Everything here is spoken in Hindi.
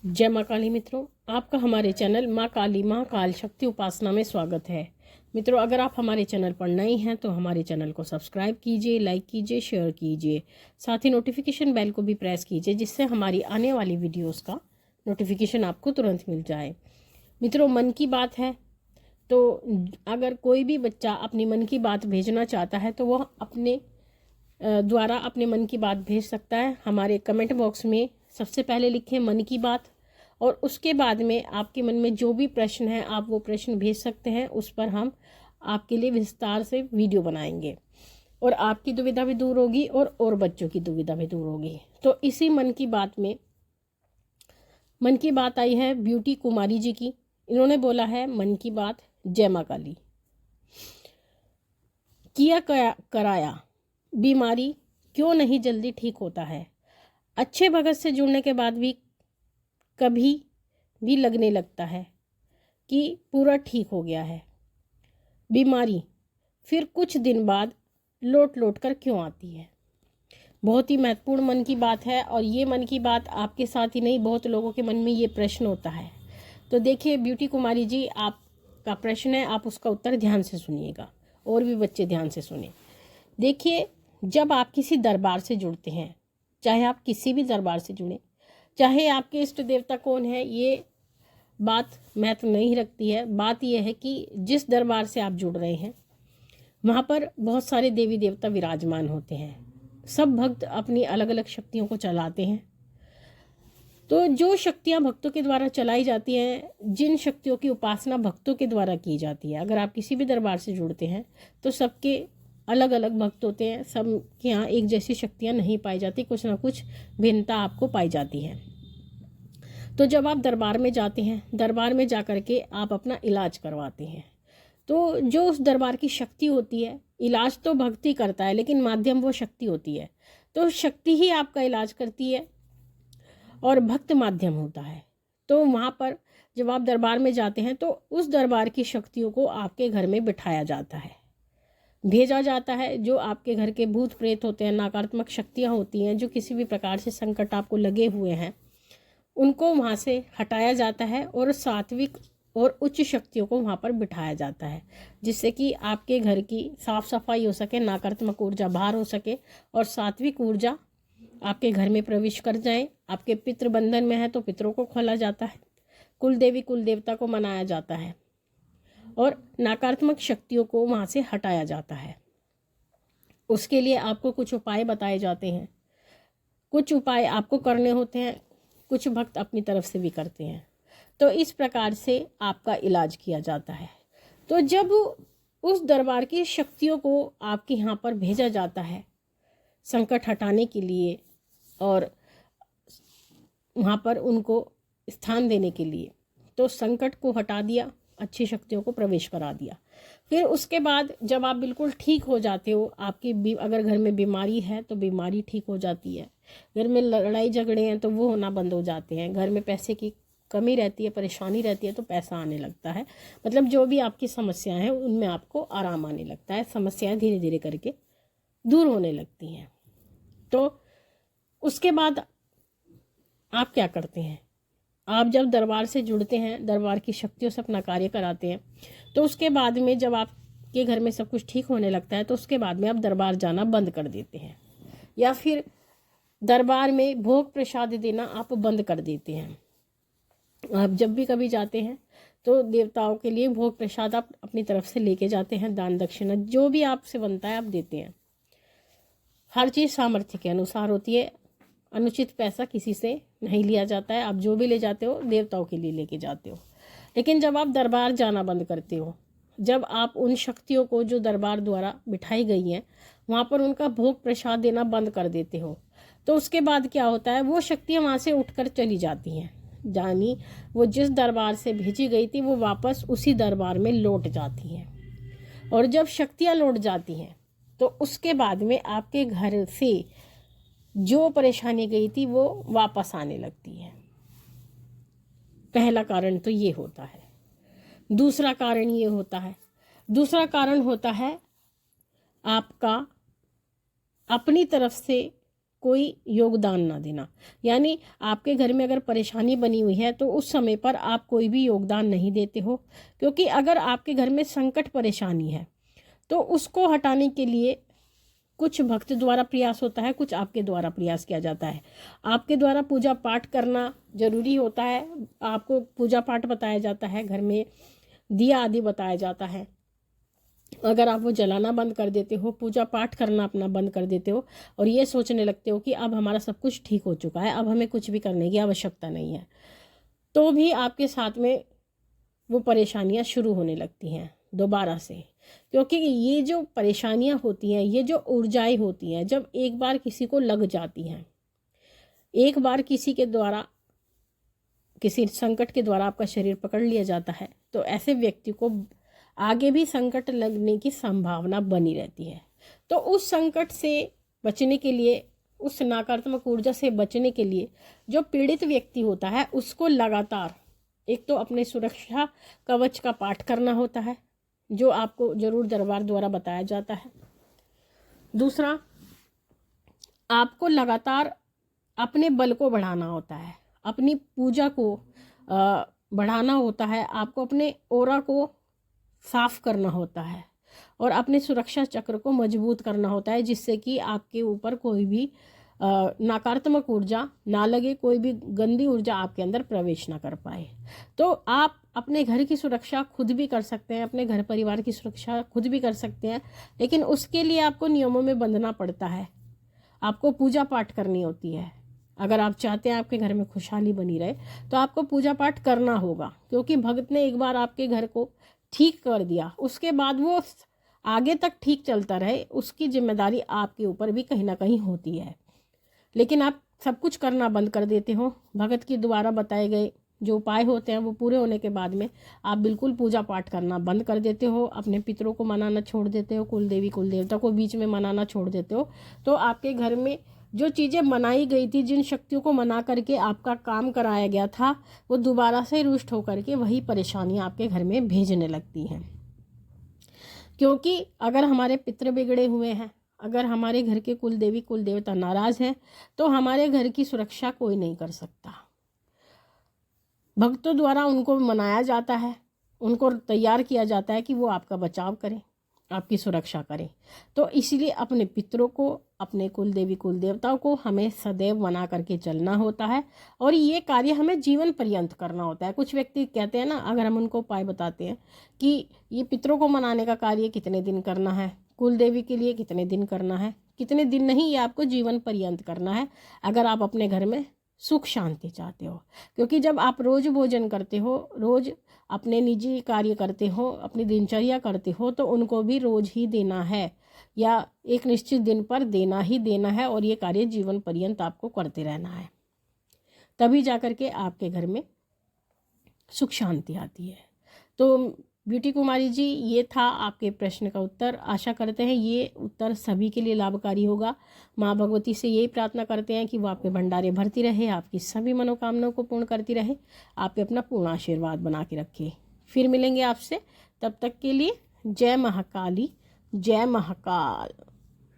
जय माँ काली मित्रों, आपका हमारे चैनल माँ काली महाकाल शक्ति उपासना में स्वागत है। मित्रों, अगर आप हमारे चैनल पर नए हैं तो हमारे चैनल को सब्सक्राइब कीजिए, लाइक कीजिए, शेयर कीजिए, साथ ही नोटिफिकेशन बेल को भी प्रेस कीजिए, जिससे हमारी आने वाली वीडियोस का नोटिफिकेशन आपको तुरंत मिल जाए। मित्रों, मन की बात है तो अगर कोई भी बच्चा अपनी मन की बात भेजना चाहता है तो वह अपने द्वारा अपने मन की बात भेज सकता है। हमारे कमेंट बॉक्स में सबसे पहले लिखें मन की बात, और उसके बाद में आपके मन में जो भी प्रश्न है आप वो प्रश्न भेज सकते हैं। उस पर हम आपके लिए विस्तार से वीडियो बनाएंगे और आपकी दुविधा भी दूर होगी और बच्चों की दुविधा भी दूर होगी। तो इसी मन की बात आई है ब्यूटी कुमारी जी की। इन्होंने बोला है, मन की बात, जय माँ काली। किया कराया बीमारी क्यों नहीं जल्दी ठीक होता है। अच्छे भगत से जुड़ने के बाद भी कभी भी लगने लगता है कि पूरा ठीक हो गया है बीमारी, फिर कुछ दिन बाद लौट लौट कर क्यों आती है। बहुत ही महत्वपूर्ण मन की बात है, और ये मन की बात आपके साथ ही नहीं, बहुत लोगों के मन में ये प्रश्न होता है। तो देखिए ब्यूटी कुमारी जी, आपका प्रश्न है, आप उसका उत्तर ध्यान से सुनिएगा और भी बच्चे ध्यान से सुने। देखिए, जब आप किसी दरबार से जुड़ते हैं, चाहे आप किसी भी दरबार से जुड़ें, चाहे आपके इष्ट देवता कौन है, ये बात महत्व नहीं रखती है। बात यह है कि जिस दरबार से आप जुड़ रहे हैं वहाँ पर बहुत सारे देवी देवता विराजमान होते हैं। सब भक्त अपनी अलग अलग शक्तियों को चलाते हैं। तो जो शक्तियाँ भक्तों के द्वारा चलाई जाती हैं, जिन शक्तियों की उपासना भक्तों के द्वारा की जाती है, अगर आप किसी भी दरबार से जुड़ते हैं तो सबके अलग अलग भक्त होते हैं। सब के यहाँ एक जैसी शक्तियाँ नहीं पाई जाती, कुछ ना कुछ भिन्नता आपको पाई जाती है। तो जब आप दरबार में जाते हैं, दरबार में जा कर के आप अपना इलाज करवाते हैं, तो जो उस दरबार की शक्ति होती है, इलाज तो भक्ति करता है लेकिन माध्यम वो शक्ति होती है। तो शक्ति ही आपका इलाज करती है और भक्त माध्यम होता है। तो वहाँ पर जब आप दरबार में जाते हैं तो उस दरबार की शक्तियों को आपके घर में बिठाया जाता है, भेजा जाता है। जो आपके घर के भूत प्रेत होते हैं, नकारात्मक शक्तियाँ होती हैं, जो किसी भी प्रकार से संकट आपको लगे हुए हैं, उनको वहाँ से हटाया जाता है और सात्विक और उच्च शक्तियों को वहाँ पर बिठाया जाता है, जिससे कि आपके घर की साफ सफाई हो सके, नकारात्मक ऊर्जा बाहर हो सके और सात्विक ऊर्जा आपके घर में प्रवेश कर जाए। आपके पितृ बंधन में है तो पितरों को खोला जाता है, कुल देवी कुल देवता को मनाया जाता है और नकारात्मक शक्तियों को वहाँ से हटाया जाता है। उसके लिए आपको कुछ उपाय बताए जाते हैं, कुछ उपाय आपको करने होते हैं, कुछ भक्त अपनी तरफ से भी करते हैं। तो इस प्रकार से आपका इलाज किया जाता है। तो जब उस दरबार की शक्तियों को आपके यहाँ पर भेजा जाता है संकट हटाने के लिए और वहाँ पर उनको स्थान देने के लिए, तो संकट को हटा दिया, अच्छी शक्तियों को प्रवेश करा दिया। फिर उसके बाद जब आप बिल्कुल ठीक हो जाते हो, आपकी अगर घर में बीमारी है तो बीमारी ठीक हो जाती है, घर में लड़ाई झगड़े हैं तो वो होना बंद हो जाते हैं, घर में पैसे की कमी रहती है, परेशानी रहती है तो पैसा आने लगता है। मतलब जो भी आपकी समस्याएं हैं उनमें आपको आराम आने लगता है, समस्याएं धीरे धीरे करके दूर होने लगती हैं। तो उसके बाद आप क्या करते हैं, आप जब दरबार से जुड़ते हैं, दरबार की शक्तियों से अपना कार्य कराते हैं, तो उसके बाद में जब आपके घर में सब कुछ ठीक होने लगता है तो उसके बाद में आप दरबार जाना बंद कर देते हैं, या फिर दरबार में भोग प्रसाद देना आप बंद कर देते हैं। आप जब भी कभी जाते हैं तो देवताओं के लिए भोग प्रसाद आप अपनी तरफ से लेके जाते हैं, दान दक्षिणा जो भी आपसे बनता है आप देते हैं। हर चीज़ सामर्थ्य के अनुसार होती है, अनुचित पैसा किसी से नहीं लिया जाता है। आप जो भी ले जाते हो देवताओं के लिए लेके जाते हो। लेकिन जब आप दरबार जाना बंद करते हो, जब आप उन शक्तियों को जो दरबार द्वारा बिठाई गई हैं वहाँ पर उनका भोग प्रसाद देना बंद कर देते हो, तो उसके बाद क्या होता है, वो शक्तियाँ वहाँ से उठकर चली जाती हैं। यानी वो जिस दरबार से भेजी गई थी वो वापस उसी दरबार में लौट जाती हैं। और जब शक्तियाँ लौट जाती हैं तो उसके बाद में आपके घर से जो परेशानी गई थी वो वापस आने लगती है। पहला कारण तो ये होता है। दूसरा कारण होता है आपका अपनी तरफ से कोई योगदान ना देना। यानी आपके घर में अगर परेशानी बनी हुई है तो उस समय पर आप कोई भी योगदान नहीं देते हो, क्योंकि अगर आपके घर में संकट परेशानी है तो उसको हटाने के लिए कुछ भक्त द्वारा प्रयास होता है, कुछ आपके द्वारा प्रयास किया जाता है। आपके द्वारा पूजा पाठ करना जरूरी होता है, आपको पूजा पाठ बताया जाता है, घर में दिया आदि बताया जाता है। अगर आप वो जलाना बंद कर देते हो, पूजा पाठ करना अपना बंद कर देते हो और ये सोचने लगते हो कि अब हमारा सब कुछ ठीक हो चुका है, अब हमें कुछ भी करने की आवश्यकता नहीं है, तो भी आपके साथ में वो परेशानियां शुरू होने लगती हैं दोबारा से। क्योंकि ये जो परेशानियां होती हैं, ये जो ऊर्जाएं होती हैं, जब एक बार किसी को लग जाती हैं, एक बार किसी के द्वारा, किसी संकट के द्वारा आपका शरीर पकड़ लिया जाता है, तो ऐसे व्यक्ति को आगे भी संकट लगने की संभावना बनी रहती है। तो उस संकट से बचने के लिए, उस नकारात्मक ऊर्जा से बचने के लिए जो पीड़ित व्यक्ति होता है उसको लगातार एक तो अपने सुरक्षा कवच का पाठ करना होता है, जो आपको जरूर दरबार द्वारा बताया जाता है। दूसरा, आपको लगातार अपने बल को बढ़ाना होता है, अपनी पूजा को बढ़ाना होता है, आपको अपने ओरा को साफ करना होता है और अपने सुरक्षा चक्र को मजबूत करना होता है, जिससे कि आपके ऊपर कोई भी नकारात्मक ऊर्जा ना लगे, कोई भी गंदी ऊर्जा आपके अंदर प्रवेश ना कर पाए। तो आप अपने घर की सुरक्षा खुद भी कर सकते हैं, अपने घर परिवार की सुरक्षा खुद भी कर सकते हैं, लेकिन उसके लिए आपको नियमों में बंधना पड़ता है, आपको पूजा पाठ करनी होती है। अगर आप चाहते हैं आपके घर में खुशहाली बनी रहे तो आपको पूजा पाठ करना होगा, क्योंकि भगत ने एक बार आपके घर को ठीक कर दिया, उसके बाद वो आगे तक ठीक चलता रहे, उसकी जिम्मेदारी आपके ऊपर भी कहीं ना कहीं होती है। लेकिन आप सब कुछ करना बंद कर देते हो। भगत के द्वारा बताए गए जो उपाय होते हैं वो पूरे होने के बाद में आप बिल्कुल पूजा पाठ करना बंद कर देते हो, अपने पितरों को मनाना छोड़ देते हो, कुल देवी कुल देवता को बीच में मनाना छोड़ देते हो, तो आपके घर में जो चीज़ें मनाई गई थी, जिन शक्तियों को मना करके आपका काम कराया गया था, वो दोबारा से रुष्ट होकर के वही परेशानियां आपके घर में भेजने लगती हैं। क्योंकि अगर हमारे पितृ बिगड़े हुए हैं, अगर हमारे घर के कुल देवी कुल देवता नाराज हैं, तो हमारे घर की सुरक्षा कोई नहीं कर सकता। भक्तों द्वारा उनको मनाया जाता है, उनको तैयार किया जाता है कि वो आपका बचाव करें, आपकी सुरक्षा करें। तो इसलिए अपने पितरों को, अपने कुल देवी कुल देवताओं को हमें सदैव मना करके चलना होता है, और ये कार्य हमें जीवन पर्यंत करना होता है। कुछ व्यक्ति कहते हैं ना, अगर हम उनको उपाय बताते हैं कि ये पितरों को मनाने का कार्य कितने दिन करना है, कुल देवी के लिए कितने दिन करना है, कितने दिन नहीं, ये आपको जीवन पर्यंत करना है, अगर आप अपने घर में सुख शांति चाहते हो। क्योंकि जब आप रोज भोजन करते हो, रोज अपने निजी कार्य करते हो, अपनी दिनचर्या करते हो, तो उनको भी रोज ही देना है या एक निश्चित दिन पर देना ही देना है, और ये कार्य जीवन पर्यंत आपको करते रहना है, तभी जाकर के आपके घर में सुख शांति आती है। तो ब्यूटी कुमारी जी, ये था आपके प्रश्न का उत्तर। आशा करते हैं ये उत्तर सभी के लिए लाभकारी होगा। माँ भगवती से यही प्रार्थना करते हैं कि वो आपके भंडारे भरती रहे, आपकी सभी मनोकामनाओं को पूर्ण करती रहे, आप पे अपना पूर्ण आशीर्वाद बना के रखे। फिर मिलेंगे आपसे, तब तक के लिए जय महाकाली, जय महाकाल।